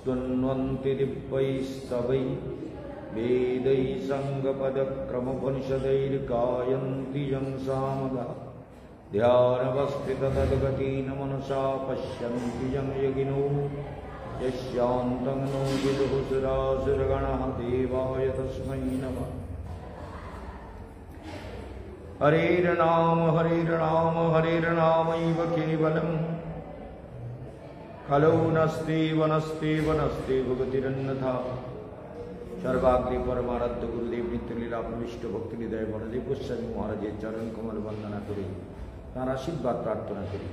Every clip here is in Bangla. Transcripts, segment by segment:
स्तुन्वन्ति दिव्यैस्तवैः वेदैः सङ्गपदक्रमोपनिषदैर्गायन्ति यं सामगाः ध्यानवस्थिततद्गतेन मनसा पश्यन्ति यं योगिनो यस्यान्तं नो विदुः सुरासुरगणः देवाय तस्मै नमः। हरेर्नाम हरेर्नामैव केवलम् खलौ नस्तेव भगतिरन्यथा। सर्वाग्रे परमाराध्य गुरुदेव नित्यलीला प्रविष्ट भक्तिहृदय बलदेव गोस्वामी महाराजेर चरण कमल वंदना करी तार आशीर्वाद प्रार्थना करी।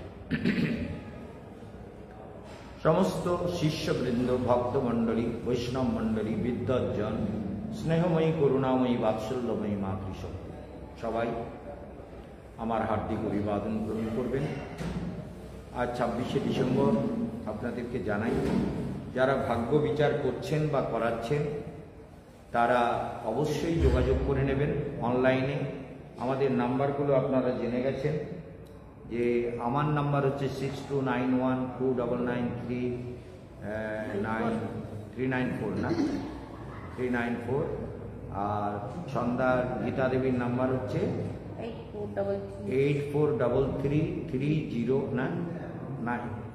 समस्त शिष्यबृंद भक्तमंडली वैष्णव मंडली विद्वज्जन स्नेहमयी करुणामयी वात्सल्यमयी मातृशक्ति सबाई आमार हार्दिक अभिवादन ग्रहण करबेन। आज 26 डिसेम्बर आपनादेरके जानाई যারা ভাগ্য বিচার করছেন বা করাচ্ছেন তারা অবশ্যই যোগাযোগ করে নেবেন অনলাইনে। আমাদের নাম্বারগুলো আপনারা জেনে গেছেন যে আমার নাম্বার হচ্ছে 6291293994 না 394 আর সন্ধ্যার গীতা দেবীর নাম্বার হচ্ছে 843330 না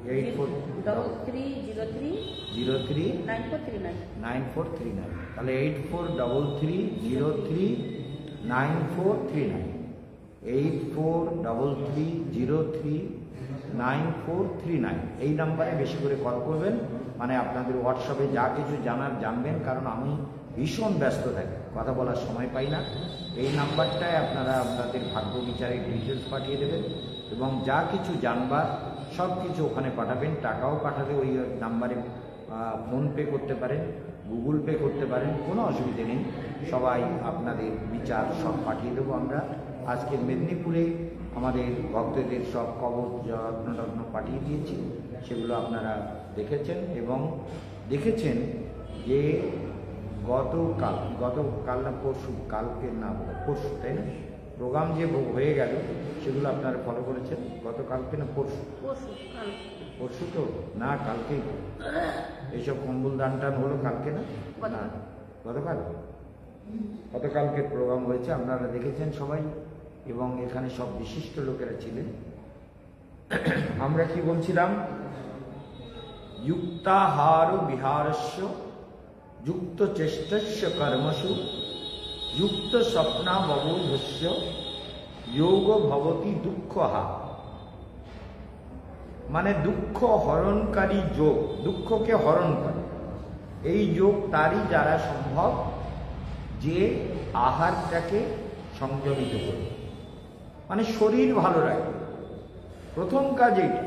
9439 তাহলে 8433039439 8433039439 এই নাম্বারে বেশি করে কল করবেন। মানে আপনাদের হোয়াটসঅ্যাপে যা কিছু জানার জানবেন, কারণ আমি ভীষণ ব্যস্ত থাকি, কথা বলার সময় পাই না। এই নাম্বারটায় আপনারা আপনাদের ভাগ্য বিচারের ডিটেলস পাঠিয়ে দেবেন এবং যা কিছু জানবার সব কিছু ওখানে পাঠাবেন। টাকাও পাঠালে ওই নাম্বারে ফোনপে করতে পারেন, গুগল পে করতে পারেন, কোনো অসুবিধে নেই। সবাই আপনাদের বিচার সব পাঠিয়ে দেবো আমরা। আজকে মেদিনীপুরে আমাদের ভক্তদের সব কবচ যত্ন পাঠিয়ে দিয়েছি, সেগুলো আপনারা দেখেছেন এবং দেখেছেন যে গতকাল না পরশু, কালকে না পরশু, তাই না প্রোগ্রাম যে হয়ে গেল সেগুলো আপনারা ফলো করেছেন। গতকালকে না পরশু তো না কালকেই এইসব কম্বল দান টান হলো কালকে না গতকালকে প্রোগ্রাম হয়েছে, আপনারা দেখেছেন সবাই এবং এখানে সব বিশিষ্ট লোকেরা ছিলেন। আমরা কি বলছিলাম? যুক্তাহার বিহারস্য যুক্ত চেষ্টস্য কর্মসু যুক্ত স্বপ্নাববোধস্য যোগ ভবতি দুঃখহা। মানে দুঃখ হরণকারী যোগ, দুঃখকে হরণ করে এই যোগ তারই দ্বারা সম্ভব যে আহারটাকে সংযমিত করে, মানে শরীর ভালো রাখে। প্রথম কাজ এইটা,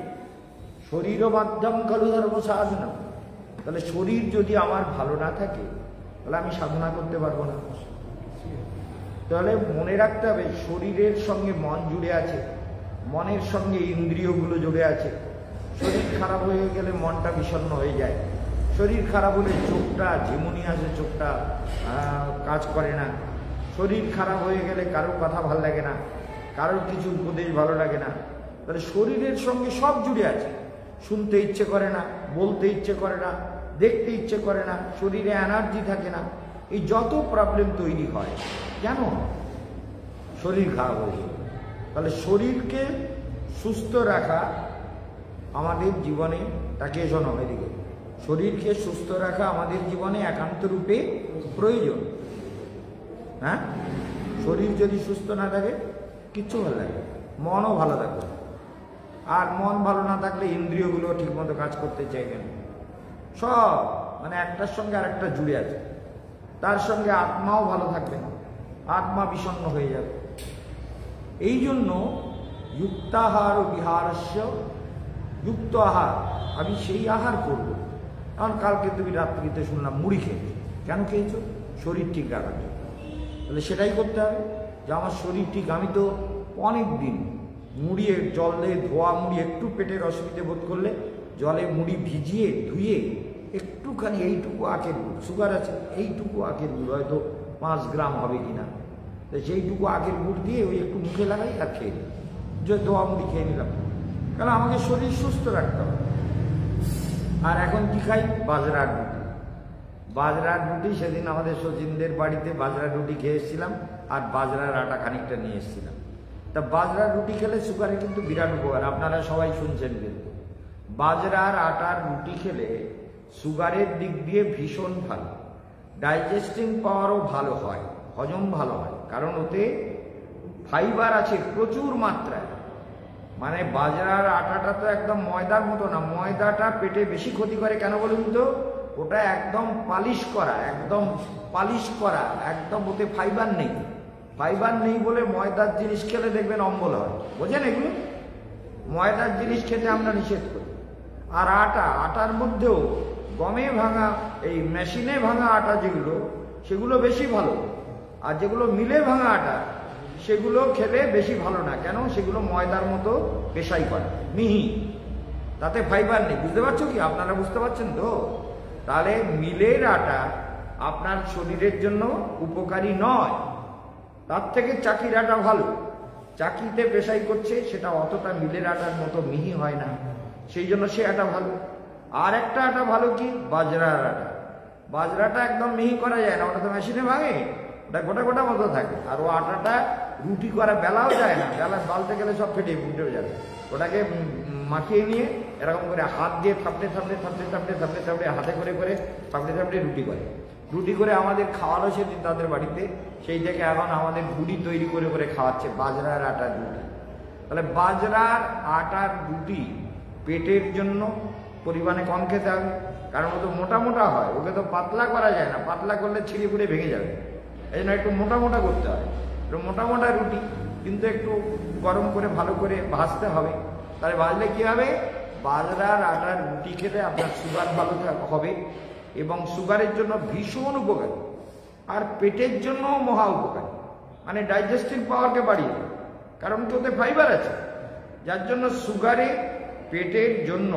শরীর মাধ্যম খলু ধর্ম সাধনা। তাহলে শরীর যদি আমার ভালো না থাকে তাহলে আমি সাধনা করতে পারবো না। তাহলে মনে রাখতে হবে শরীরের সঙ্গে মন জুড়ে আছে, মনের সঙ্গে ইন্দ্রিয়গুলো জুড়ে আছে। শরীর খারাপ হয়ে গেলে মনটা বিষণ্ণ হয়ে যায়, শরীর খারাপ হলে চোখটা ঝিমুনি আসে, চোখটা কাজ করে না। শরীর খারাপ হয়ে গেলে কারোর কথা ভালো লাগে না, কারোর কিছু উপদেশ ভালো লাগে না। তাহলে শরীরের সঙ্গে সব জুড়ে আছে, শুনতে ইচ্ছে করে না, বলতে ইচ্ছে করে না, দেখতে ইচ্ছে করে না, শরীরে এনার্জি থাকে না। এই যত প্রবলেম তৈরি হয় কেন? শরীর খারাপ হয়ে যায়। তাহলে শরীরকে সুস্থ রাখা আমাদের জীবনে, তাকে শোনো এদিকে, শরীরকে সুস্থ রাখা আমাদের জীবনে একান্ত রূপে প্রয়োজন। হ্যাঁ, শরীর যদি সুস্থ না থাকে কিচ্ছু ভালো লাগে, মনও ভালো থাকবে। আর মন ভালো না থাকলে ইন্দ্রিয়গুলো ঠিকমতো কাজ করতে চাইবে না। সব মানে একটার সঙ্গে আর একটা জুড়ে আছে। তার সঙ্গে আত্মাও ভালো থাকবে না, আত্মা বিষণ্ণ হয়ে যাবে। এই জন্য যুক্তাহার ও বিহারস্য যুক্ত আহার, আমি সেই আহার করব। কারণ কালকে তুমি রাত্রিতে শুনলাম মুড়ি খেয়েছো, কেন খেয়েছো? শরীর ঠিক রাখার জন্য। তাহলে সেটাই করতে হবে যে আমার শরীর ঠিক। আমি তো অনেক দিন মুড়িয়ে জলে ধোয়া মুড়ি, একটু পেটের অসুবিধে বোধ করলে জলে মুড়ি ভিজিয়ে ধুয়ে একটুখানি এইটুকু আখের গুড়, সুগার আছে, এইটুকু আখের গুড় হয়তো 5 গ্রাম হবে কিনা, তো সেইটুকু আখের গুড় দিয়ে ওই একটু মুখে লাগাই আর খেয়ে নিই, যে ধোয়া মুড়ি খেয়ে নিলাম। কারণ আমাকে শরীর সুস্থ রাখতে হবে। আর এখন কি খাই? বাজরার রুটি। বাজরার রুটি, সেদিন আমাদের সচিনদের বাড়িতে বাজরার রুটি খেয়ে এসেছিলাম, আর বাজরার আটা খানিকটা নিয়ে এসেছিলাম। তা বাজরার রুটি খেলে সুগারে কিন্তু বিরাট উপকার, আপনারা সবাই শুনছেন। কিন্তু বাজরার আটার রুটি খেলে সুগারের দিক দিয়ে ভীষণ ভালো, ডাইজেস্টিং পাওয়ারও ভালো হয়, হজম ভালো হয়, কারণ ওতে ফাইবার আছে প্রচুর মাত্রায়। মানে বাজরার আটাটা তো একদম ময়দার মতো না, ময়দাটা পেটে বেশি ক্ষতি করে। কেন বলুন তো? ওটা একদম পালিশ করা, একদম ওতে ফাইবার নেই। ফাইবার নেই বলে ময়দার জিনিস খেলে দেখবেন অম্বল হয়, বোঝেন? এগুলো ময়দার জিনিস খেতে আমরা নিষেধ করি। আর আটার মধ্যেও গমে ভাঙা, এই মেশিনে ভাঙা আটা যেগুলো, সেগুলো বেশি ভালো। আর যেগুলো মিলে ভাঙা আটা, সেগুলো খেলে বেশি ভালো না। কেন? সেগুলো ময়দার মতো পেশাই করে, মিহি, তাতে ফাইবার নেই। বুঝতে পারছো কি? আপনারা বুঝতে পারছেন তো? তাহলে মিলের আটা আপনার শরীরের জন্য উপকারী নয়, তার থেকে চাকির আটা ভালো। চাকিতে পেশাই করছে, সেটা অতটা মিলের আটার মতো মিহি হয় না, সেই জন্য সে আটা ভালো। আর একটা আটা ভালো কি? বাজরার আটা। বাজরাটা একদম মিহি করা যায় না, ওটা তো মেশিনে ভাঙে, ওটা গোটা গোটা মতো থাকে। আর ও আটাটা রুটি করা বেলাও যায় না, বালতে গেলে সব ফেটে ফুটে যাবে। ওটাকে মাখিয়ে নিয়ে এরকম করে হাত দিয়ে থাপড়ে হাতে করে থাপড়ে রুটি করে আমাদের খাওয়ানো সেদিন তাদের বাড়িতে। সেই থেকে এখন আমাদের গুড়ি তৈরি করে খাওয়াচ্ছে বাজরার আটার রুটি। তাহলে বাজরার আটার রুটি পেটের জন্য পরিমাণে কম খেতে হবে, কারণ ও তো মোটা হয়, ওকে তো পাতলা করা যায় না, পাতলা করলে ছিঁড়ে ফুড়ে ভেঙে যাবে। এই জন্য একটু মোটা করতে হয়। একটু মোটা রুটি, কিন্তু একটু গরম করে ভালো করে ভাজতে হবে। তাহলে ভাজলে কি হবে? বাজরার আটার রুটি খেলে আপনার সুগার ভালো হবে, এবং সুগারের জন্য ভীষণ উপকারী, আর পেটের জন্য মহা উপকারী। মানে ডাইজেস্টিভ পাওয়ারকে বাড়িয়ে দেয়, কারণ কি ওতে ফাইবার আছে। যার জন্য সুগারে পেটের জন্য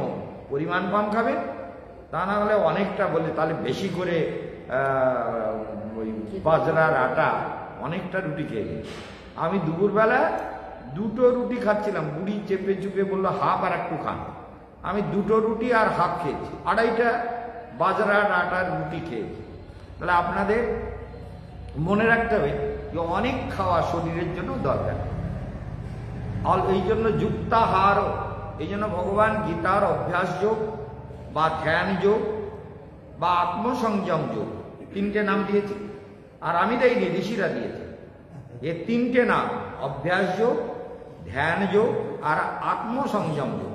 পরিমাণ কম খাবেন, তা না হলে অনেকটা বলে তাহলে বেশি করে ওই বাজরার আটা অনেকটা রুটি খেয়ে নিই। আমি দুপুরবেলা 2টো রুটি খাচ্ছিলাম, বুড়ি চেপে চুপে বললো হাফ আর একটু খান। আমি 2টো রুটি আর হাফ খেয়েছি, 2.5টা বাজরার আটার রুটি খেয়েছি। তাহলে আপনাদের মনে রাখতে হবে যে অনেক খাওয়া শরীরের জন্য দরকার। এই জন্য যুক্তাহার, এই জন্য ভগবান গীতার অভ্যাস যোগ বা ধ্যান যোগ বা আত্মসংযম যোগ 3টে নাম দিয়েছে। আর আমি দেইনি, ঋষিরা দিয়েছে। এ 3টে নাম, অভ্যাস যোগ, ধ্যান যোগ আর আত্মসংযম যোগ।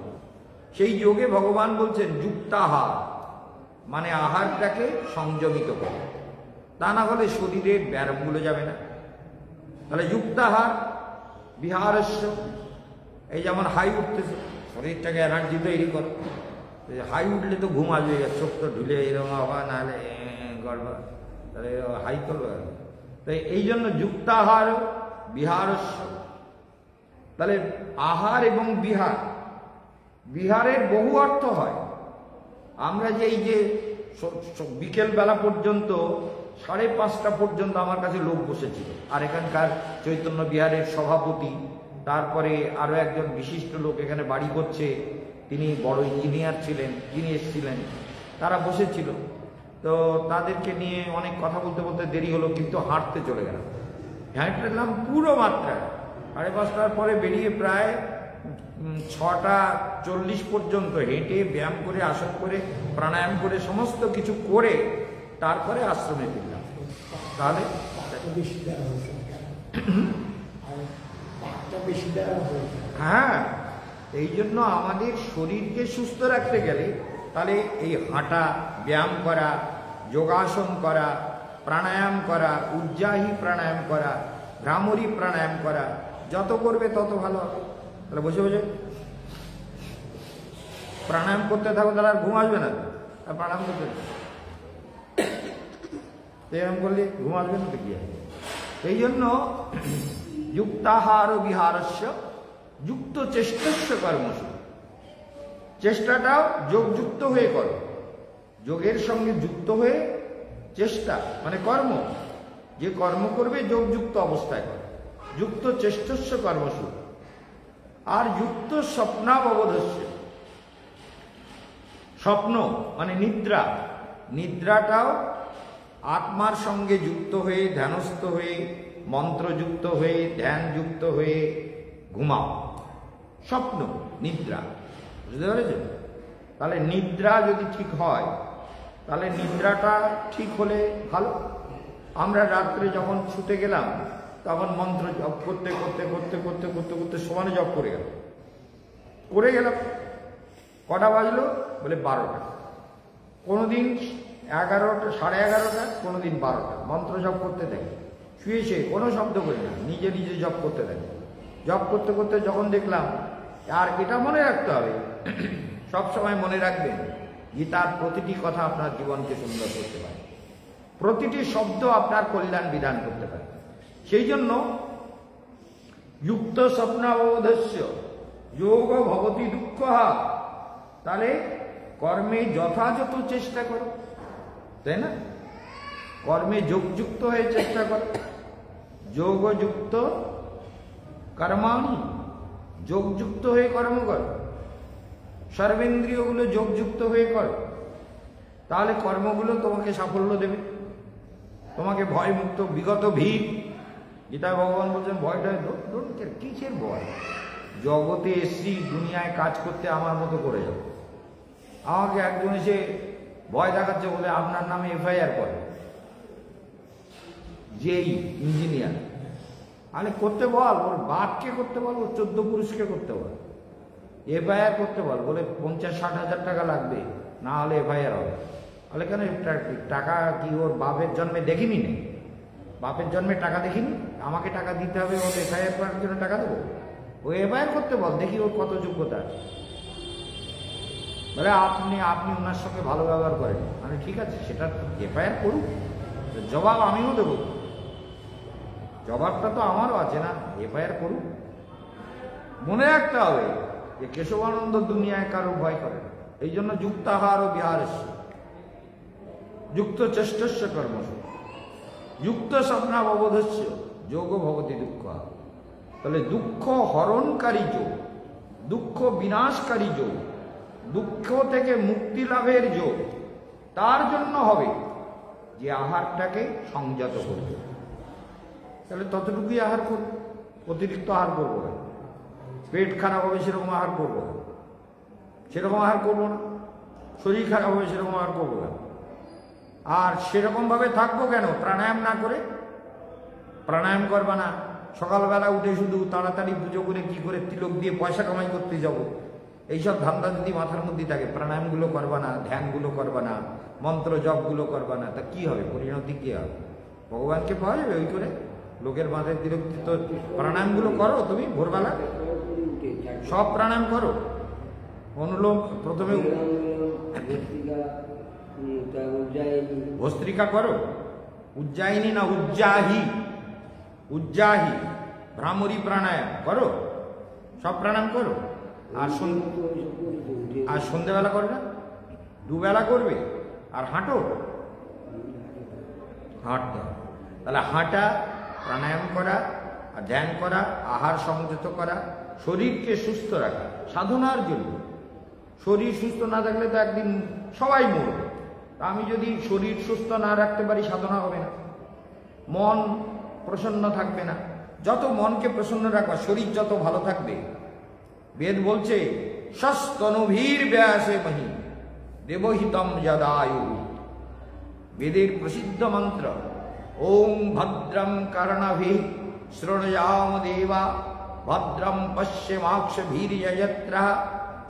সেই যোগে ভগবান বলছেন যুক্তাহার, মানে আহারটাকে সংযমিত করে, তা না হলে শরীরের ব্যায়ামগুলো যাবে না। তাহলে যুক্তাহার বিহারস্য, এই যেমন হাই উঠতেছে, শরীরটাকে এনার্জি তৈরি করে। হাই উঠলে তো ঘুম আসবে, চোখ তো ঢুলে এরকম হওয়া, নাহলে গড়বা, তাহলে হাই করবে। তাই এই জন্য যুক্তাহার বিহারস্য। তাহলে আহার এবং বিহারের বহু অর্থ হয়। আমরা যে এই যে বিকেলবেলা পর্যন্ত 5:30 পর্যন্ত আমার কাছে লোক বসেছিল, আর এখানকার চৈতন্য বিহারের সভাপতি, তারপরে আরো একজন বিশিষ্ট লোক এখানে বাড়ি করছে, তিনি বড় ইঞ্জিনিয়ার ছিলেন, তিনি এসেছিলেন, তারা বসেছিল। তো তাদেরকে নিয়ে অনেক কথা বলতে দেরি হলো, কিন্তু হাঁটতে চলে গেলাম। হাঁটলাম পুরো মাত্রায়, 5:30 পরে বেরিয়ে প্রায় 6:40 পর্যন্ত হেঁটে ব্যায়াম করে, আসন করে, প্রাণায়াম করে, সমস্ত কিছু করে তারপরে আশ্রমে ফিরলাম। তাহলে হ্যাঁ, এই জন্য আমাদের শরীরকে সুস্থ রাখতে গেলে তাহলে এই হাঁটা, ব্যায়াম করা, যোগাসন করা, প্রাণায়াম করা, উজ্জায়ী প্রাণায়াম করা, ভ্রামরী প্রাণায়াম করা, যত করবে তত ভালো হবে। তাহলে বসে প্রাণায়াম করতে থাকো, তাহলে আর ঘুম আসবে না। আর প্রাণায়াম করতে এরকম করলে ঘুম আসবে না তো কি? এই জন্য যুক্তাহার বিহারস্য যুক্ত চেষ্টস্য কর্মসু, চেষ্টাটাও যোগযুক্ত হয়ে করো, যোগের সঙ্গে যুক্ত হয়ে চেষ্টা মানে কর্ম, যে কর্ম করবে যোগযুক্ত অবস্থায় করে, যুক্ত চেষ্টস্য কর্মসু। আর যুক্ত স্বপ্নাববোধস্য, স্বপ্ন মানে নিদ্রা, নিদ্রাটাও আত্মার সঙ্গে যুক্ত হয়ে, ধ্যানস্থ হয়ে, মন্ত্রযুক্ত হয়ে, ধ্যানযুক্ত হয়ে ঘুমাও। স্বপ্ন নিদ্রা, বুঝতে পেরেছেন? তাহলে নিদ্রা যদি ঠিক হয়, তাহলে নিদ্রাটা ঠিক হলে ভালো। আমরা রাত্রে যখন শুতে গেলাম তখন মন্ত্র জপ করতে করতে করতে করতে করতে করতে সমানে জপ করে গেলাম। কটা বাজলো? বলে 12টা। কোনোদিন 11টা, 11:30, কোনোদিন 12টা মন্ত্র জপ করতে থাকে। শুয়েছে, কোনো শব্দ করি না, নিজে নিজে জপ করতে থাকে। জপ করতে করতে যখন দেখলাম, আর এটা মনে রাখতে হবে, সবসময় মনে রাখবেন, গীতার প্রতিটি কথা আপনার জীবনকে সুন্দর করতে পারে, প্রতিটি শব্দ আপনার কল্যাণ বিধান করতে পারে। সেই জন্য যুক্ত স্বপ্নাববোধস্য যোগ ভবতি দুঃখ। তাহলে কর্মে যথাযথ চেষ্টা করো, তাই না? কর্মে যোগযুক্ত হয়ে চেষ্টা করো। যোগযুক্ত কর্মাণি, যোগযুক্ত হয়ে কর্ম করো। সর্বেন্দ্রিয়গুলো যোগযুক্ত হয়ে করো, তাহলে কর্মগুলো তোমাকে সাফল্য দেবে, তোমাকে ভয় মুক্ত। বিগত ভীত, গীতা ভগবান বলছেন ভয়টা কিসের ভয়? জগতে এসছি দুনিয়ায় কাজ করতে, আমার মতো করে যাও। আমাকে একজন এসে ভয় দেখাচ্ছে বলে আপনার নামে এফআইআর করে, যেই ইঞ্জিনিয়ার। আরে করতে বল, ওর বাপকে করতে বল, ওর 14 পুরুষকে করতে বল, এফআইআর করতে বল। বলে 50-60 হাজার টাকা লাগবে, না হলে এফআইআর হবে। বলে কেন? টাকা কি ওর বাপের জন্মে দেখিনি? নেই, বাপের জন্মে টাকা দেখিনি, আমাকে টাকা দিতে হবে, ওর এফআইআর করার জন্য টাকা দেবো? ও এফআইআর করতে বল, দেখি ওর কত যোগ্যতা আছে। বলে আপনি ওনার সঙ্গে ভালো ব্যবহার করেন। মানে ঠিক আছে, সেটা এফআইআর করুক, জবাব আমিও দেবো, জবাবটা তো আমারও আছে না, এফআইআর করুক। মনে রাখতে হবে যে কেশবানন্দ দুনিয়ায় কারো ভয় করে। এই জন্য যুক্তাহার ও বিহারস্য যুক্ত চেষ্টস্য কর্মস্য যুক্ত স্বপ্নাববোধস্য যোগ ভবতি দুঃখ। তাহলে দুঃখ হরণকারী যোগ, দুঃখ বিনাশকারী যোগ, দুঃখ থেকে মুক্তি লাভের যোগ, তার জন্য হবে যে আহারটাকে সংযত করবে। তাহলে ততটুকুই আহার করব, অতিরিক্ত আহার করবো না। পেট খারাপ হবে সেরকম আহার করবো না, সেরকম আহার করবো না। শরীর খারাপ হবে সেরকম আহার করবো না। আর সেরকমভাবে থাকবো কেন? প্রাণায়াম না করে। প্রাণায়াম করবা না, সকালবেলা উঠে শুধু তাড়াতাড়ি পুজো করে কি করে তিলক দিয়ে পয়সা কামাই করতে যাব, এইসব ধান্দা যদি মাথার মধ্যে থাকে, প্রাণায়ামগুলো করবা না, ধ্যানগুলো করবা না, মন্ত্র জপগুলো করবা না, তা কি হবে? পরিণতি কি হবে? ভগবানকে পাওয়া যাবে ওই করে? লোকের মাথায় তিলক? তো প্রাণায়ামগুলো করো তুমি ভোরবেলা, সব প্রাণায়াম করো। অনুলোম প্রথমে ভস্ত্রিকা করো, উজ্জায়িনী না উজ্জাহি, উজ্জাহি ভ্রামরী প্রাণায়াম করো, সব প্রাণায়াম করো। আর সন্ধ্যেবেলা করবে, দুবেলা করবে। আর হাঁটো, হাঁটতে। তাহলে হাঁটা, প্রাণায়াম করা, আর ধ্যান করা, আহার সংযত করা, শরীরকে সুস্থ রাখা সাধনার জন্য। শরীর সুস্থ না থাকলে তো একদিন সবাই মরবে। আমি যদি শরীর সুস্থ না রাখতে পারি, সাধনা হবে না। মন প্রসন্ন থাকবে না। যত মনকে প্রসন্ন রাখবা, শরীর যত ভালো থাকবে। বেদ বলছে শস্তনুভীর ব্যাসে মহি দেবহিতম যদায়ু। বেদের প্রসিদ্ধ মন্ত্র ওম ভদ্রম কর্ণভি শৃণুয়াম দেবা ভদ্রম পশ্যমাক্ষভীর্যজত্রঃ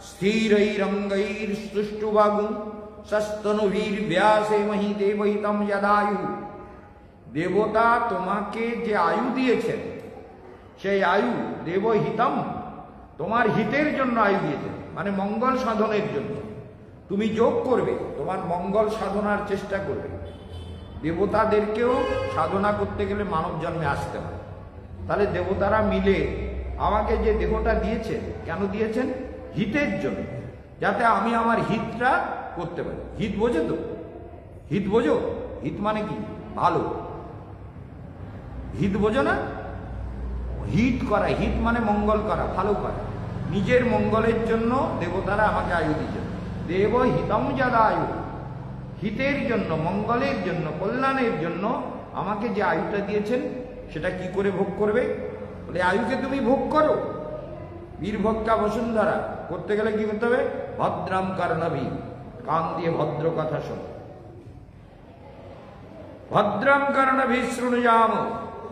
স্থিরৈরঙ্গৈরষ্টুষ্টুবাগু শস্তনুভীর ব্যাসে মহি দেবহিতম যদায়ু। দেবতা তোমাকে যে আয়ু দিয়েছেন, সেই আয়ু দেবহিতম, তোমার হিতের জন্য আয়ু দিয়েছেন, মানে মঙ্গল সাধনের জন্য। তুমি যোগ করবে, তোমার মঙ্গল সাধনার চেষ্টা করবে। দেবতাদেরকেও সাধনা করতে গেলে মানব জন্মে আসতে হয়। তাহলে দেবতারা মিলে আমাকে যে দেহটা দিয়েছেন, কেন দিয়েছেন? হিতের জন্য, যাতে আমি আমার হিতটা করতে পারি। হিত বোঝো তো? হিত বোঝো? হিত মানে কি? ভালো। হিত বোঝো না? হিত করা, হিত মানে মঙ্গল করা, ভালো করা। নিজের মঙ্গলের জন্য দেবতারা আমাকে আয়ু দিয়েছেন। দেব হিতম যদায়ু, হিতের জন্য, মঙ্গলের জন্য, কল্যাণের জন্য আমাকে যে আয়ুটা দিয়েছেন সেটা কি করে ভোগ করবে? বলে আয়ুকে তুমি ভোগ করো। বীরভক্তা বসুন্ধরা করতে গেলে কি করতে হবে? ভদ্রাম কর্ণভি, কান দিয়ে ভদ্র কথা শোনো। ভদ্রাম কর্ণভি শৃণুযাম,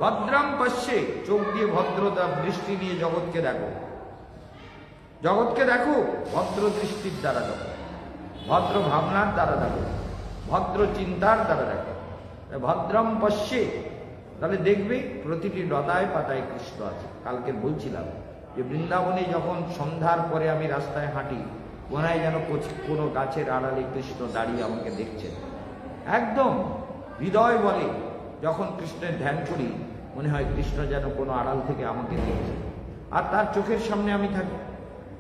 ভদ্রাম পশ্যে, চোখ দিয়ে ভদ্রতা দৃষ্টি নিয়ে জগৎকে দেখো। জগৎকে দেখো ভদ্র দৃষ্টির দ্বারা দেখো, ভদ্র ভাবনার দ্বারা দেখো, ভদ্র চিন্তার দ্বারা দেখো। ভদ্রম পশ্যে, তাহলে দেখবে প্রতিটি লতায় পাতায় কৃষ্ণ আছে। কালকে বলছিলাম যে বৃন্দাবনে যখন সন্ধ্যার পরে আমি রাস্তায় হাঁটি, মনে হয় যেন কোনো গাছের আড়ালে কৃষ্ণ দাঁড়িয়ে আমাকে দেখছেন। একদম হৃদয় বলে, যখন কৃষ্ণের ধ্যান করি মনে হয় কৃষ্ণ যেন কোনো আড়াল থেকে আমাকে দেখছে, আর তার চোখের সামনে আমি থাকি,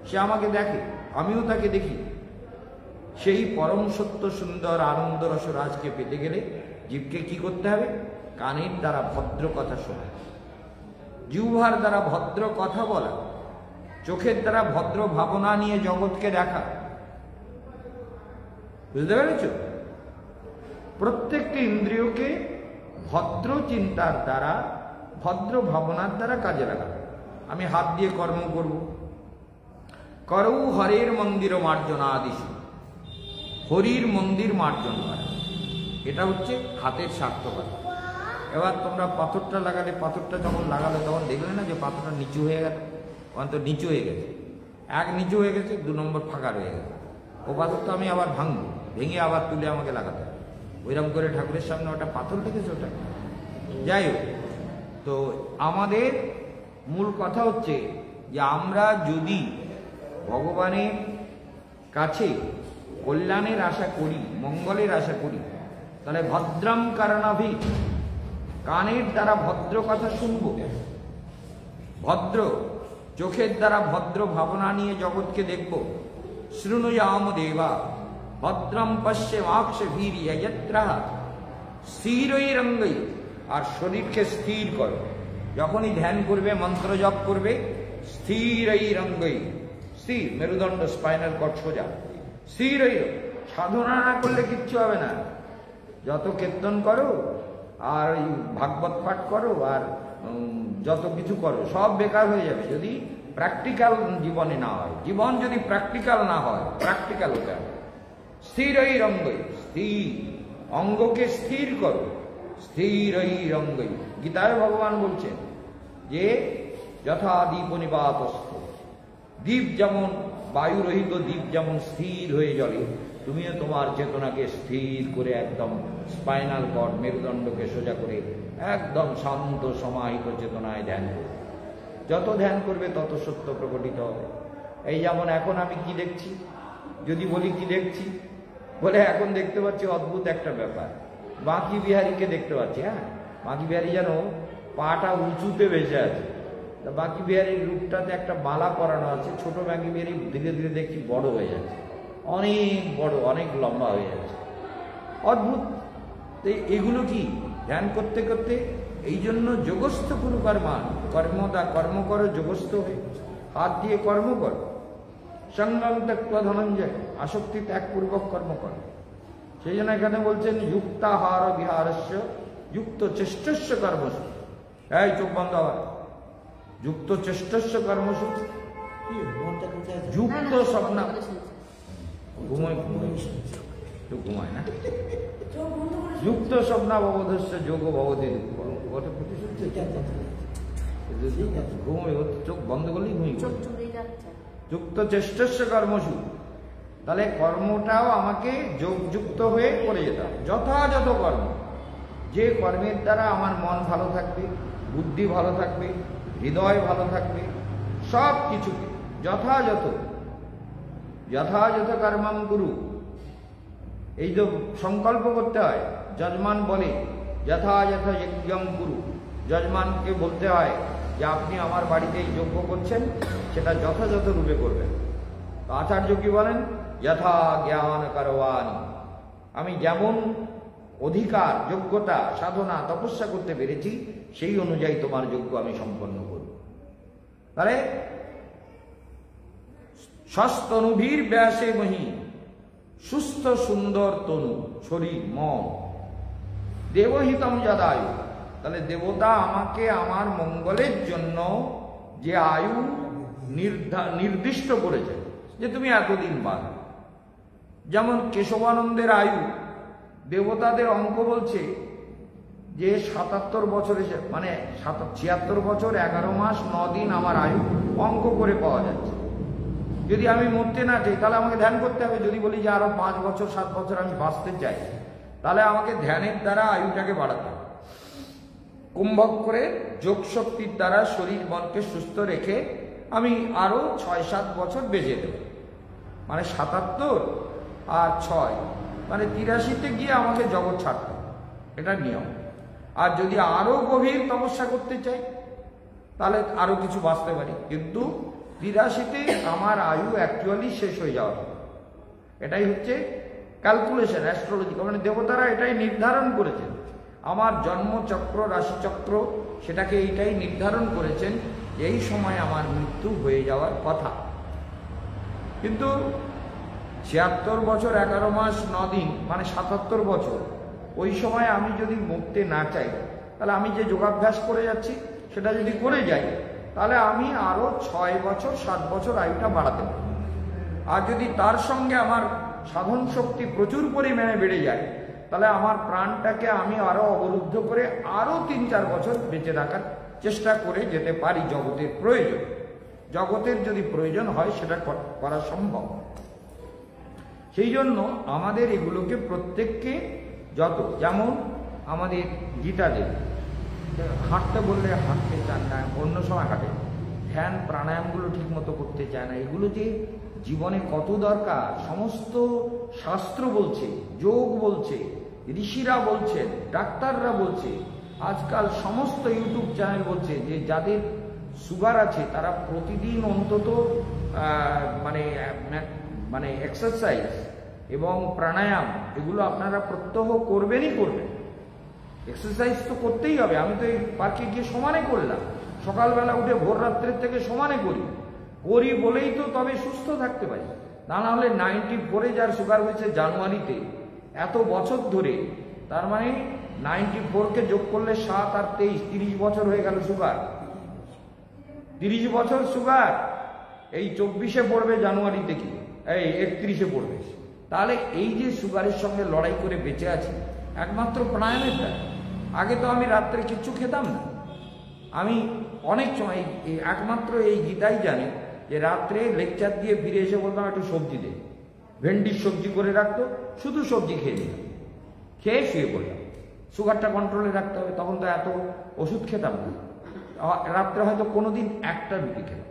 সে আমাকে দেখে, আমিও তাকে দেখি। সেই পরম সত্য সুন্দর আনন্দ রসরাজকে পেতে গেলে জীবকে কি করতে হবে? কানের দ্বারা ভদ্র কথা শোনা, জিহ্বার দ্বারা ভদ্র কথা বলা, চোখের দ্বারা ভদ্র ভাবনা নিয়ে জগৎকে দেখা। বুঝতে পেরেছ? প্রত্যেকটি ইন্দ্রিয়কে ভদ্র চিন্তার দ্বারা, ভদ্র ভাবনার দ্বারা কাজে লাগাবে। আমি হাত দিয়ে কর্ম করব, করৌ হরের মন্দির মার্জনাদিশু, হরির মন্দির মার্জন করা, এটা হচ্ছে হাতের সার্থকতা। এবার তোমরা পাথরটা লাগালে, পাথরটা যখন লাগালে তখন দেখলে না যে পাথরটা নিচু হয়ে গেল, অন্ত নিচু হয়ে গেছে, এক নিচু হয়ে গেছে, 2 নম্বর ফাঁকা রয়ে গেছে। ও পাথরটা আমি আবার ভাঙবো, ভেঙে আবার তুলে আমাকে লাগাতে হবে। ওইরকম করে ঠাকুরের সামনে ওটা পাথর দেখেছে, ওটা যাই হোক। তো আমাদের মূল কথা হচ্ছে যে আমরা যদি ভগবানের কাছে কল্যাণের আশা করি, মঙ্গলের আশা করি, তাহলে ভদ্রম কর্ণভি, কানের দ্বারা ভদ্র কথা শুনব, ভদ্র চোখের দ্বারা ভদ্র ভাবনা নিয়ে জগৎকে দেখব। শৃণুযাম দেবা, ভদ্রম পশ্যে মাক্ষ ভীর্যত্রা, স্থিরৈরঙ্গৈ, আর শরীরকে স্থির করো। যখনই ধ্যান করবে, মন্ত্র জপ করবে, স্থিরৈরঙ্গৈ, স্থির, মেরুদণ্ড স্পাইনাল কর্ড সোজা, স্থিরৈর। সাধনা না করলে কিচ্ছু হবে না। যত কীর্তন করো আর ভাগবত পাঠ করো আর যত কিছু করো সব বেকার হয়ে যাবে যদি প্র্যাকটিক্যাল জীবনে না হয়। জীবন যদি প্র্যাকটিক্যাল না হয়, প্র্যাকটিক্যাল হতে হবে। স্থিরৈরঙ্গৈ, স্থির, অঙ্গকে স্থির করো, স্থিরৈরঙ্গৈ। গীতায় ভগবান বলছেন যে যথা দীপ নিপাতস্থ, দ্বীপ যেমন বায়ুরহিত দ্বীপ যেমন স্থির হয়ে জ্বলে, তুমিও তোমার চেতনাকে স্থির করে একদম স্পাইনাল কর্ড, মেরুদণ্ডকে সোজা করে একদম শান্ত সমাহিত চেতনায় ধ্যান করবে। যত ধ্যান করবে তত সত্য প্রকটিত হবে। এই যেমন এখন আমি কি দেখছি, যদি বলি কি দেখছি, বলে এখন দেখতে পাচ্ছি অদ্ভুত একটা ব্যাপার, বাঁকি বিহারীকে দেখতে পাচ্ছি। হ্যাঁ, বাঁকি বিহারী যেন পাটা উঁচুতে ভেসে আছে। তা বাঁকি বিহারীর রূপটাতে একটা মালা পরানো আছে, ছোট বাঁকি বিহারী ধীরে ধীরে দেখছি বড় হয়ে যাচ্ছে, অনেক বড়, অনেক লম্বা হয়ে যাচ্ছে, অদ্ভুত। তো এগুলো কি ধ্যান করতে করতে, এই জন্য যোগস্থ কুরু কর্মান, কর্মদা কর্ম করো যোগস্থ হয়ে, হাত দিয়ে কর্ম করো। সঙ্গম ত্যক্ত্বা ধনঞ্জয়, আসক্তি ত্যাগপূর্বক কর্ম করো। সেই জন্য এখানে বলছেন যুক্তাহার বিহারস্য যুক্ত চেষ্টস্য কর্মসু। এই চোখ বন্ধ আবার, যুক্ত চেষ্টস্য কর্মসু, যুক্ত স্বপ্ন ঘুমায়, ঘুমায় না, যুক্ত স্বপ্নাববোধস্য যোগ ভবতি ঘুমায়, চোখ বন্ধ করলেই ঘুমিয়ে যুক্ত চেষ্টস্য কর্মসু। তাহলে কর্মটাও আমাকে যোগযুক্ত হয়ে করে যেতে হবে। যথাযথ কর্ম, যে কর্মের দ্বারা আমার মন ভালো থাকবে, বুদ্ধি ভালো থাকবে, হৃদয় ভালো থাকবে, সব কিছুকে যথাযথ যথাযথ কর্মম গুরু। এই যে সংকল্প করতে হয়, যজমান বলে যথাযথ যজ্ঞম গুরু। যজমানকে বলতে হয় যে আপনি আমার বাড়িতে এই যজ্ঞ করছেন, সেটা যথাযথ রূপে করবেন। তো আচার্য কি বলেন, যথা জ্ঞান করবানি, আমি যেমন অধিকার, যোগ্যতা, সাধনা, তপস্যা করতে পেরেছি সেই অনুযায়ী তোমার যজ্ঞ আমি সম্পন্ন করব। তাহলে সস্তনুভীর ব্যাসে মহি, সুস্থ সুন্দর তনু, শরীর, মন। দেবহিতম যদায়ু, তাহলে দেবতা আমাকে আমার মঙ্গলের জন্য যে আয়ু নির্দিষ্ট করেছে যে তুমি এতদিন বাঁচবে। যেমন কেশবানন্দের আয়ু, দেবতাদের অঙ্ক বলছে যে ৭৭ বছরে, মানে ৭৬ বছর ১১ মাস ৯ দিন আমার আয়ু অঙ্ক করে পাওয়া যাচ্ছে। যদি আমি মরতে না চাই তাহলে আমাকে ধ্যান করতে হবে। যদি বলি যে আরো ৫ বছর ৭ বছর আমি বাঁচতে চাই, তাহলে আমাকে ধ্যানের দ্বারা আয়ুটাকে বাড়াতে হবে। কুম্ভক করে যোগ শক্তির দ্বারা শরীর মনকে সুস্থ রেখে আমি আরো ৬-৭ বছর বেঁচে দেব। মানে ৭৭ আর ৬ মানে ৮৩-তে গিয়ে আমাকে জগৎ ছাড়তে হবে, এটা নিয়ম। আর যদি আরো গভীর তপস্যা করতে চাই তাহলে আরো কিছু বাঁচতে পারি, কিন্তু ৮৩-তে আমার আয়ু অ্যাকচুয়ালি শেষ হয়ে যাওয়া। এটাই হচ্ছে ক্যালকুলেশন, অ্যাস্ট্রোলজি, মানে দেবতারা এটাই নির্ধারণ করেছেন। আমার জন্মচক্র, রাশিচক্র সেটাকে এইটাই নির্ধারণ করেছেন, এই সময় আমার মৃত্যু হয়ে যাওয়ার কথা। কিন্তু ৭৬ বছর ১১ মাস ৯ দিন মানে ৭৭ বছর, ওই সময় আমি যদি মরতে না চাই, তাহলে আমি যে যোগাভ্যাস করে যাচ্ছি সেটা যদি করে যাই, তাহলে আমি আরো ৬ বছর ৭ বছর আয়ুটা বাড়াতে পারি। আর যদি তার সঙ্গে আমার সাধন শক্তি প্রচুর পরিমাণে বেড়ে যায়, তাহলে আমার প্রাণটাকে আমি আরো অবরুদ্ধ করে আরো ৩-৪ বছর বেঁচে রাখার চেষ্টা করে যেতে পারি। জগতের প্রয়োজন, জগতের যদি প্রয়োজন হয় সেটা করা সম্ভব। সেই জন্য আমাদের এগুলোকে প্রত্যেককে যত, যেমন আমাদের গীতাদের হাঁটতে বললে হাঁটতে চান না, অন্য সময় হাঁটে, ধ্যান প্রাণায়ামগুলো ঠিক মতো করতে চায় না। এগুলো যে জীবনে কত দরকার, সমস্ত শাস্ত্র বলছে, যোগ বলছে, ঋষিরা বলছেন, ডাক্তাররা বলছে, আজকাল সমস্ত ইউটিউব চ্যানেল বলছে যে যাদের সুগার আছে তারা প্রতিদিন অন্তত মানে এক্সারসাইজ এবং প্রাণায়াম এগুলো আপনারা প্রত্যহ করবেনই করবেন। এক্সারসাইজ তো করতেই হবে। আমি তো এই পার্কে গিয়ে সমানে করলাম, সকালবেলা উঠে ভোর রাত্রের থেকে সমানে করি বলেই তো তবে সুস্থ থাকতে পারি। না হলে 94-এ যার সুগার হয়েছে জানুয়ারিতে, এত বছর ধরে, তার মানে 94-কে যোগ করলে 7 আর 23 30 বছর হয়ে গেল সুগার। 30 বছর সুগার, এই 24-এ পড়বে জানুয়ারিতে, কি এই 31-এ পড়বে। তাহলে এই যে সুগারের সঙ্গে লড়াই করে বেঁচে আছি একমাত্র প্রাণায়ামের দ্বারা। আগে তো আমি রাত্রে কিচ্ছু খেতাম না। আমি অনেক সময় একমাত্র এই গীতাই জানি যে রাত্রে লেকচার দিয়ে ফিরে এসে বলতাম একটু সবজি দে, ভেন্ডির সবজি করে রাখতো, শুধু সবজি খেয়ে নিতাম, খেয়ে শুয়ে পড়লাম। সুগারটা কন্ট্রোলে রাখতে হবে, তখন তো এত ওষুধ খেতাম না। রাত্রে হয়তো কোনোদিন একটা রুটি খেলাম,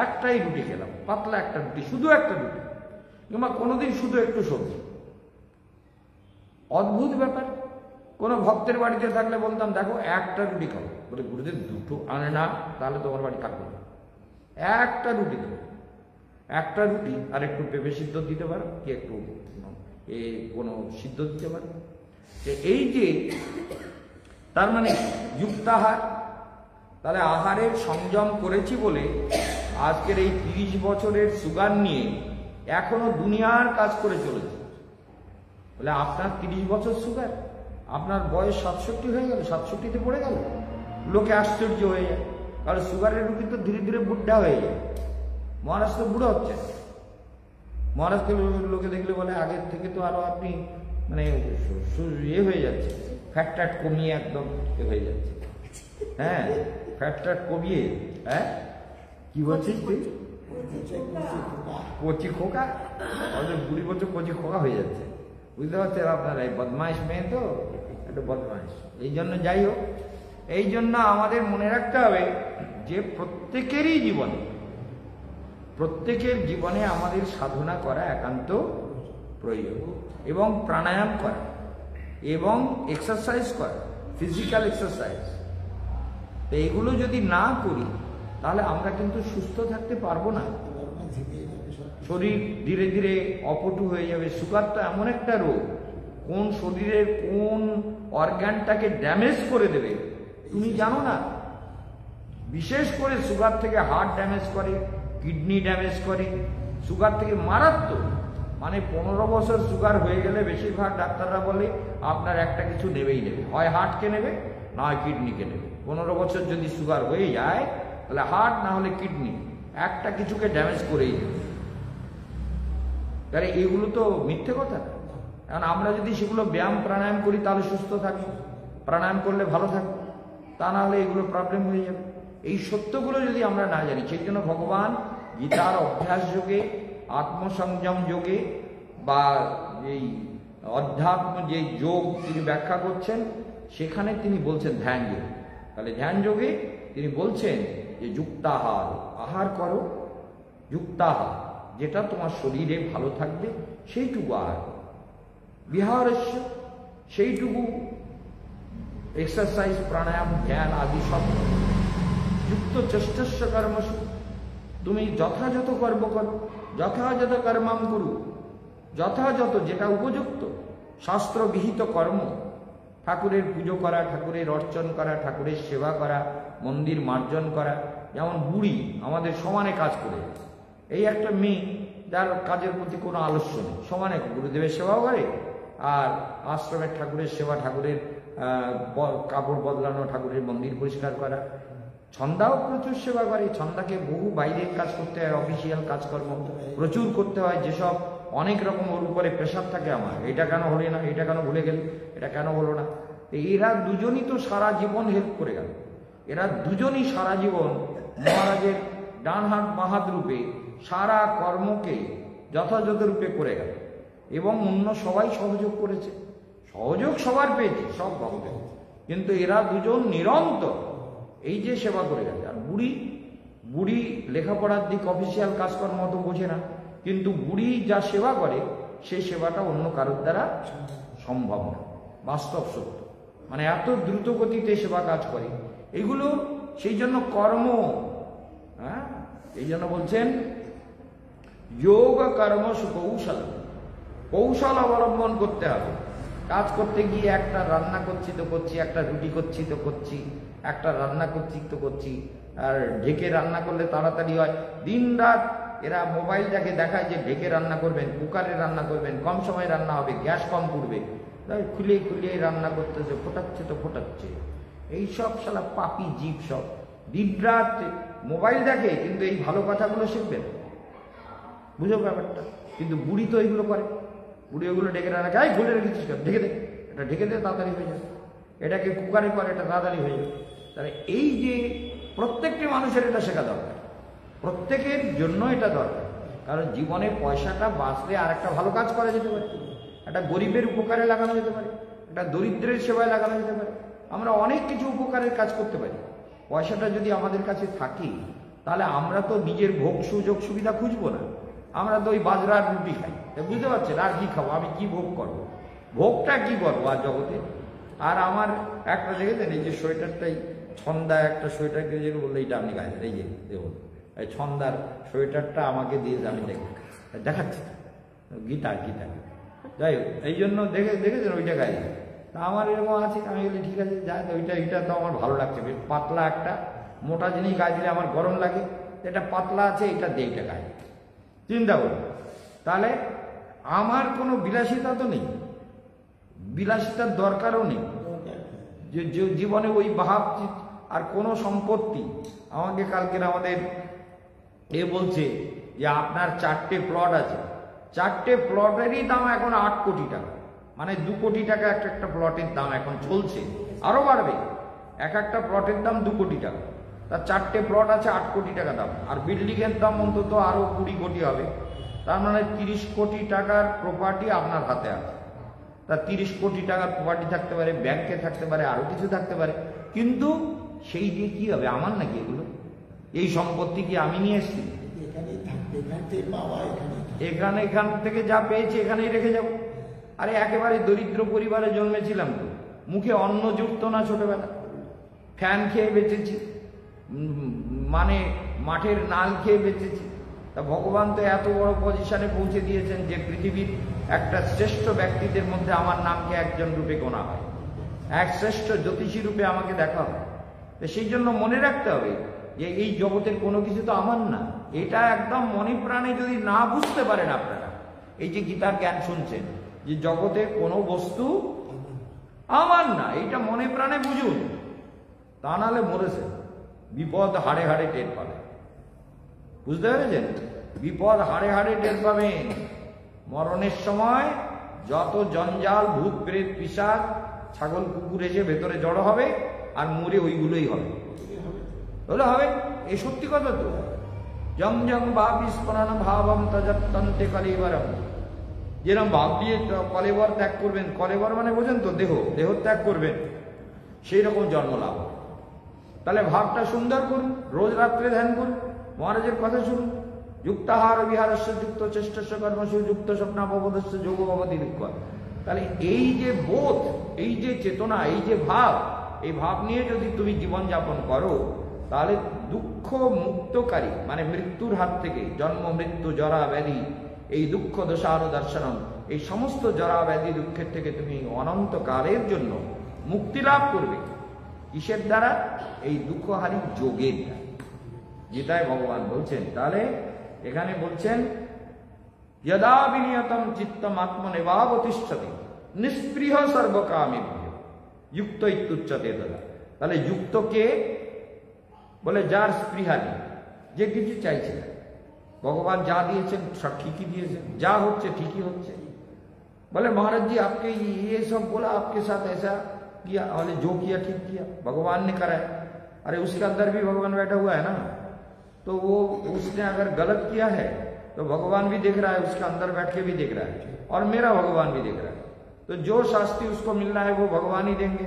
একটাই রুটি খেলাম, পাতলা একটা রুটি, শুধু একটা রুটি, কিংবা কোনোদিন শুধু একটু সবজি। অদ্ভুত ব্যাপার। কোনো ভক্তের বাড়িতে থাকলে বলতাম দেখো একটা রুটি খাও, বলে গুরুদেব দুটো আনে না, তাহলে তোমার বাড়ি থাকবে না। একটা রুটি দেবে, একটা রুটি আর একটু পেঁপে সিদ্ধ দিতে পারো, কি একটু কোনো সিদ্ধ দিতে পারো। এই যে তার মানে যুক্তাহার, তাহলে আহারের সংযম করেছি বলে আজকের এই 30 বছরের সুগার নিয়ে এখনো দুনিয়ার কাজ করে চলেছে। বলে আপনার 30 বছর সুগার, আপনার বয়স 67 হয়ে গেল, 67-তে পড়ে গেল, লোকে আশ্চর্য হয়ে যায়। কারণ সুগারের রুগী তো ধীরে ধীরে বুড়া হয়ে যায়। মহারাজ তো বুড়ো হচ্ছে, মহারাজকে লোকে দেখলে বলে আগের থেকে তো আরো আপনি মানে ইয়ে হয়ে যাচ্ছে, ফ্যাট ট্যাট কমিয়ে একদম হয়ে যাচ্ছে। হ্যাঁ, ফ্যাট ট্যাট কমিয়ে, হ্যাঁ কি বলছিস তুই? কচি খোকা, আমাদের 20 বছর কচি খোকা হয়ে যাচ্ছে, বুঝতে পারছেন আপনারা? এই বদমাইশ মেয়ে তো একটু বদমাইশ। এই জন্য যাই হোক, এই জন্য আমাদের মনে রাখতে হবে যে প্রত্যেকেরই জীবনে, প্রত্যেকের জীবনে আমাদের সাধনা করা একান্ত প্রয়োজন, এবং প্রাণায়াম করা এবং এক্সারসাইজ করা, ফিজিক্যাল এক্সারসাইজ। তো এগুলো যদি না করি তাহলে আমরা কিন্তু সুস্থ থাকতে পারবো না। শরীর ধীরে ধীরে অপটু হয়ে যাবে। সুগার তো এমন একটা রোগ, কোন শরীরের কোন অর্গানটাকে ড্যামেজ করে দেবে তুমি জানো না। বিশেষ করে সুগার থেকে হার্ট ড্যামেজ করে, কিডনি ড্যামেজ করে, সুগার থেকে মারাত্মক মানে 15 বছর সুগার হয়ে গেলে বেশিরভাগ ডাক্তাররা বলে আপনার একটা কিছু নেবেই নেবে, হয় হার্টকে নেবে না হয় কিডনিকে নেবে। 15 বছর যদি সুগার হয়ে যায় তাহলে হার্ট না হলে কিডনি একটা কিছুকে ড্যামেজ করেই দেবে। তাহলে এগুলো তো মিথ্যে কথা না। কারণ আমরা যদি সেগুলো ব্যায়াম প্রাণায়াম করি তাহলে সুস্থ থাকবো, প্রাণায়াম করলে ভালো থাকবো, তা না হলে এগুলো প্রবলেম হয়ে যাবে। এই সত্যগুলো যদি আমরা না জানি, সেই জন্য ভগবান গীতার অভ্যাস যোগে, আত্মসংযম যোগে বা এই অধ্যাত্ম যে যোগ তিনি ব্যাখ্যা করছেন সেখানে তিনি বলছেন ধ্যান যোগ। তাহলে ধ্যান যোগে তিনি বলছেন যে যুক্তাহার, আহার করো, যুক্তাহার যেটা তোমার শরীরে ভালো থাকবে সেইটুকু আহার, বিহারস্য সেইটুকু এক্সারসাইজ প্রাণায়াম ধ্যান আদি সব, যুক্ত চেষ্টস্য কর্মসু, তুমি যথাযথ কর্ম করো, যথাযথ কর্মাম করু, যথাযথ যেটা উপযুক্ত শাস্ত্র বিহিত কর্ম, ঠাকুরের পুজো করা, ঠাকুরের অর্চন করা, ঠাকুরের সেবা করা, মন্দির মার্জন করা। যেমন বুড়ি আমাদের সমানে কাজ করে, এই একটা মেয়ে যার কাজের প্রতি কোনো আলস্য নেই, সমানে গুরুদেবের সেবাও করে আর আশ্রমের ঠাকুরের সেবা, ঠাকুরের কাপড় বদলানো, ঠাকুরের মন্দির পরিষ্কার করা। ছন্দাও প্রচুর সেবা করে, ছন্দাকে বহু বাইরের কাজ করতে হয়, অফিসিয়াল কাজকর্ম প্রচুর করতে হয়, যেসব অনেক রকম ওর উপরে প্রেশার থাকে, আমার এটা কেন হলো না, এটা কেন ভুলে গেল, এটা কেন হলো না। এরা দুজনই তো সারা জীবন হেল্প করে গেল, এরা দুজনই সারা জীবন মহারাজের ডান হাত বাঁ হাত রূপে সারা কর্মকে যথাযথ রূপে করে গেল এবং অন্য সবাই সহযোগ করেছে, সহযোগ সবার পেয়েছে, সব ভক্তের, কিন্তু এরা দুজন নিরন্তর এই যে সেবা করে গেছে। আর বুড়ি লেখাপড়ার দিক অফিসিয়াল কাজকর্ম তো বোঝে না, কিন্তু বুড়ি যা সেবা করে সেই সেবাটা অন্য কারোর দ্বারা সম্ভব না, বাস্তব সত্য। মানে এত দ্রুত গতিতে সেবা কাজ করে এগুলো, সেই জন্য কর্ম, হ্যাঁ এই জন্য বলছেন যোগ কর্ম সুকৌশল, কৌশল অবলম্বন করতে হবে। কাজ করতে গিয়ে একটা রান্না করছি তো করছি, একটা রুটি করছি তো করছি, একটা রান্না করছি তো করছি, আর ঢেকে রান্না করলে তাড়াতাড়ি হয়। দিন রাত এরা মোবাইল দেখে, দেখায় যে ঢেকে রান্না করবেন, কুকারে রান্না করবেন, কম সময় রান্না হবে, গ্যাস কম পুড়বে, তাই খুলে খুলে রান্না করতেছে, ফোটাচ্ছে তো ফোটাচ্ছে। এইসব শালা পাপি জীব সব দিন রাত মোবাইল দেখে, কিন্তু এই ভালো কথাগুলো শিখবেন, বুঝো ব্যাপারটা। কিন্তু বুড়ি তো এইগুলো করে, বুড়ি ওগুলো ঢেকে রান্না খায়, খুলে রেখেছিস ঢেকে দে, এটা ঢেকে দে, তাড়াতাড়ি হয়ে যাবে। এটাকে কুকারে করে, এটা তাড়াতাড়ি হয়ে যাবে। তাহলে এই যে প্রত্যেকটি মানুষের এটা শেখা দরকার, প্রত্যেকের জন্য এটা দরকার। কারণ জীবনে পয়সাটা বাঁচলে আর একটা ভালো কাজ করা যেতে পারে, একটা গরিবের উপকারে লাগানো যেতে পারে, একটা দরিদ্রের সেবায় লাগানো যেতে পারে, আমরা অনেক কিছু উপকারের কাজ করতে পারি। পয়সাটা যদি আমাদের কাছে থাকে তাহলে আমরা তো নিজের ভোগ সুযোগ সুবিধা খুঁজবো না, আমরা তো ওই বাজরার রুটি খাই, বুঝতে পারছেন, আর কি খাবো, আমি কি ভোগ করবো, ভোগটা কি করবো আর জগতে। আর আমার একটা দেখেছেন এই যে সোয়েটারটাই, ছন্দা একটা সোয়েটার কিনে বললে এইটা আপনি গায়ে, এই যে দেখুন এই ছন্দার সোয়েটারটা আমাকে দিয়েছে, আমি দেখাচ্ছি গীতা, যাই হোক এই জন্য দেখেছেন ওইটা গায়ে। তা আমার এরকম আছে, আমি বলি ঠিক আছে যাই, এইটা তো আমার ভালো লাগছে, বেশ পাতলা একটা, মোটা জিনিস গায়ে দিলে আমার গরম লাগে, এটা পাতলা আছে, এটা দিয়ে এইটা গায়ে, চিন্তা করুন। তাহলে আমার কোনো বিলাসিতা তো নেই, বিলাসিতার দরকারও নেই, যে জীবনে ওই ভাব আর কোনো সম্পত্তি। আমাকে কালকের আমাদের বলছে যে আপনার 4টে প্লট আছে, 4টে প্লটেরই দাম এখন 8 কোটি টাকা, মানে 2 কোটি টাকা একটা প্লটের দাম এখন চলছে, আরো বাড়বে। একটা প্লটের দাম 2 কোটি টাকা, তার 4টে প্লট আছে, 8 কোটি টাকা দাম, আর বিল্ডিং এর দাম অন্তত আরো 20 কোটি হবে। তার মানে 30 কোটি টাকার প্রপার্টি আপনার হাতে আছে। তা 30 কোটি টাকার প্রপার্টি থাকতে পারে, ব্যাংকে থাকতে পারে, আরো কিছু থাকতে পারে, কিন্তু সেই দিয়ে কি হবে, আমার নাকি এগুলো, এই সম্পত্তি কি আমি নিয়ে এসেছি? এখান থেকে যা পেয়েছি এখানেই রেখে যাব। আরে একেবারে দরিদ্র পরিবারে জন্মেছিলাম তো, মুখে অন্ন জুটতো না ছোটবেলা, ফ্যান খেয়ে বেঁচেছি, মানে মাঠের নাল খেয়ে বেঁচেছি। তা ভগবান তো এত বড় পজিশনে পৌঁছে দিয়েছেন যে পৃথিবীর একটা শ্রেষ্ঠ ব্যক্তিদের মধ্যে আমার নামকে একজন রূপে গোনা হয়, এক শ্রেষ্ঠ জ্যোতিষী রূপে আমাকে দেখা হয়। তো সেই জন্য মনে রাখতে হবে যে এই জগতের কোনো কিছু তো আমার না। এটা একদম মনে প্রাণে যদি না বুঝতে পারেন আপনারা, এই যে গীতার জ্ঞান শুনছেন, যে জগতে কোনো বস্তু আমার না, এইটা মনে প্রাণে বুঝুন, তা নাহলে মরেছে, বিপদ হাড়ে হাড়ে টের পাবে। বুঝতে পেরেছেন? বিপদ হাড়ে হাড়ে টের পাবেন। মরণের সময় যত জঞ্জাল, ভূত প্রেত পিশাচ ছাগল কুকুর এসে ভেতরে জড়ো হবে, আর মরে ওইগুলোই হবে, ওগুলো হবে। এই সত্যি কথা তো। জং জং ভাবিস্মরণ ভাবম তজত্তন্তে কলেবরম, যেরকম ভাব দিয়ে কলেবর ত্যাগ করবেন, কলেবর মানে বোঝেন তো, দেহ, দেহ ত্যাগ করবেন, সেই রকম জন্ম লাভ। তাহলে ভাবটা সুন্দর করুন, রোজ রাত্রে ধ্যান করুন, মহারাজের কথা শুনুন। যুক্তাহার বিহারস্য যুক্ত চেষ্টস্য কর্মসু যুক্ত স্বপ্নাববোধস্য যোগ ভবতি দুঃখ। তাহলে এই যে বোধ, এই যে চেতনা, এই যে ভাব, এই ভাব নিয়ে যদি তুমি জীবনযাপন করো, তাহলে দুঃখ মুক্তকারী, মানে মৃত্যুর হাত থেকে, জন্ম মৃত্যু জরা ব্যাধি, এই দুঃখ দশার দর্শনম, এই সমস্ত জরা ব্যাধি দুঃখের থেকে তুমি অনন্তকালের জন্য মুক্তি লাভ করবে। কিসের দ্বারা? এই দুঃখহারী যোগের দ্বারা। গীতায় ভগবান বলছেন। তাহলে এখানে বলছেন যদা বিনিয়তম চিত্তম আত্মনিভাবতিষ্ঠতি নিষ্পৃহ সর্বকামেভ্যো যুক্ত ইত্যুচ্যতে তদা। তাহলে যুক্ত কে? বলে যার স্পৃহা নেই, যে কিছু চাইছে না। ভগবান যা দিয়েছেন সব ঠিকই দিয়েছেন, যা হচ্ছে ঠিকই হচ্ছে। बोले महाराज जी आपके ये सब बोला, आपके साथ ऐसा किया, बोले जो किया ठीक किया, भगवान ने करा है। अरे उसके अंदर भी भगवान बैठा हुआ है ना, तो वो उसने अगर गलत किया है तो भगवान भी देख रहा है, उसके अंदर बैठ के भी देख रहा है, और मेरा भगवान भी देख रहा है। तो जो शास्ति उसको मिलना है वो भगवान ही देंगे,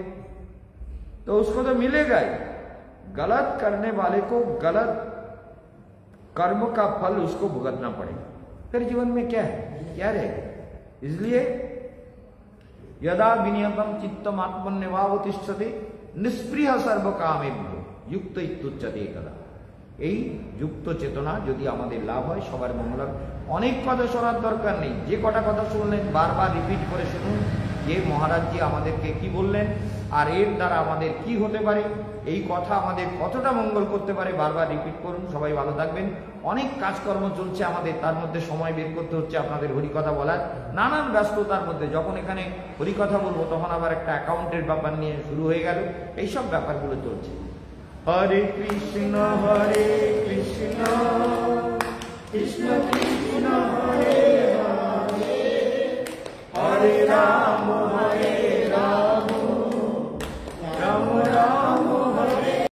तो उसको तो मिलेगा ही। गलत करने वाले को गलत कर्म का फल उसको भुगतना पड़ेगा। फिर जीवन में क्या है, क्या रहेगा? इसलिए यदा विनियतम चित्तम आत्मनिभावतिष्ठते निष्पृह सर्व कामेभ्यो युक्त इत्युच्यते तदा। এই যুক্ত চেতনা যদি আমাদের লাভ হয়, সবার মঙ্গল হবে। অনেক কথা শোনার দরকার নেই, যে কটা কথা শুনলেন বারবার রিপিট করে শুনুন, যে মহারাজজি আমাদেরকে কি বললেন, আর এর দ্বারা আমাদের কি হতে পারে, এই কথা আমাদের কতটা মঙ্গল করতে পারে, বারবার রিপিট করুন। সবাই ভালো থাকবেন। অনেক কাজকর্ম চলছে আমাদের, তার মধ্যে সময় বের করতে হচ্ছে আপনাদের হরিকথা বলার, নানান ব্যস্ততার মধ্যে। যখন এখানে হরিকথা বলবো তখন আবার একটা অ্যাকাউন্টের ব্যাপার নিয়ে শুরু হয়ে গেল, এইসব ব্যাপারগুলো চলছে। হরে কৃষ্ণ কৃষ্ণ কৃষ্ণ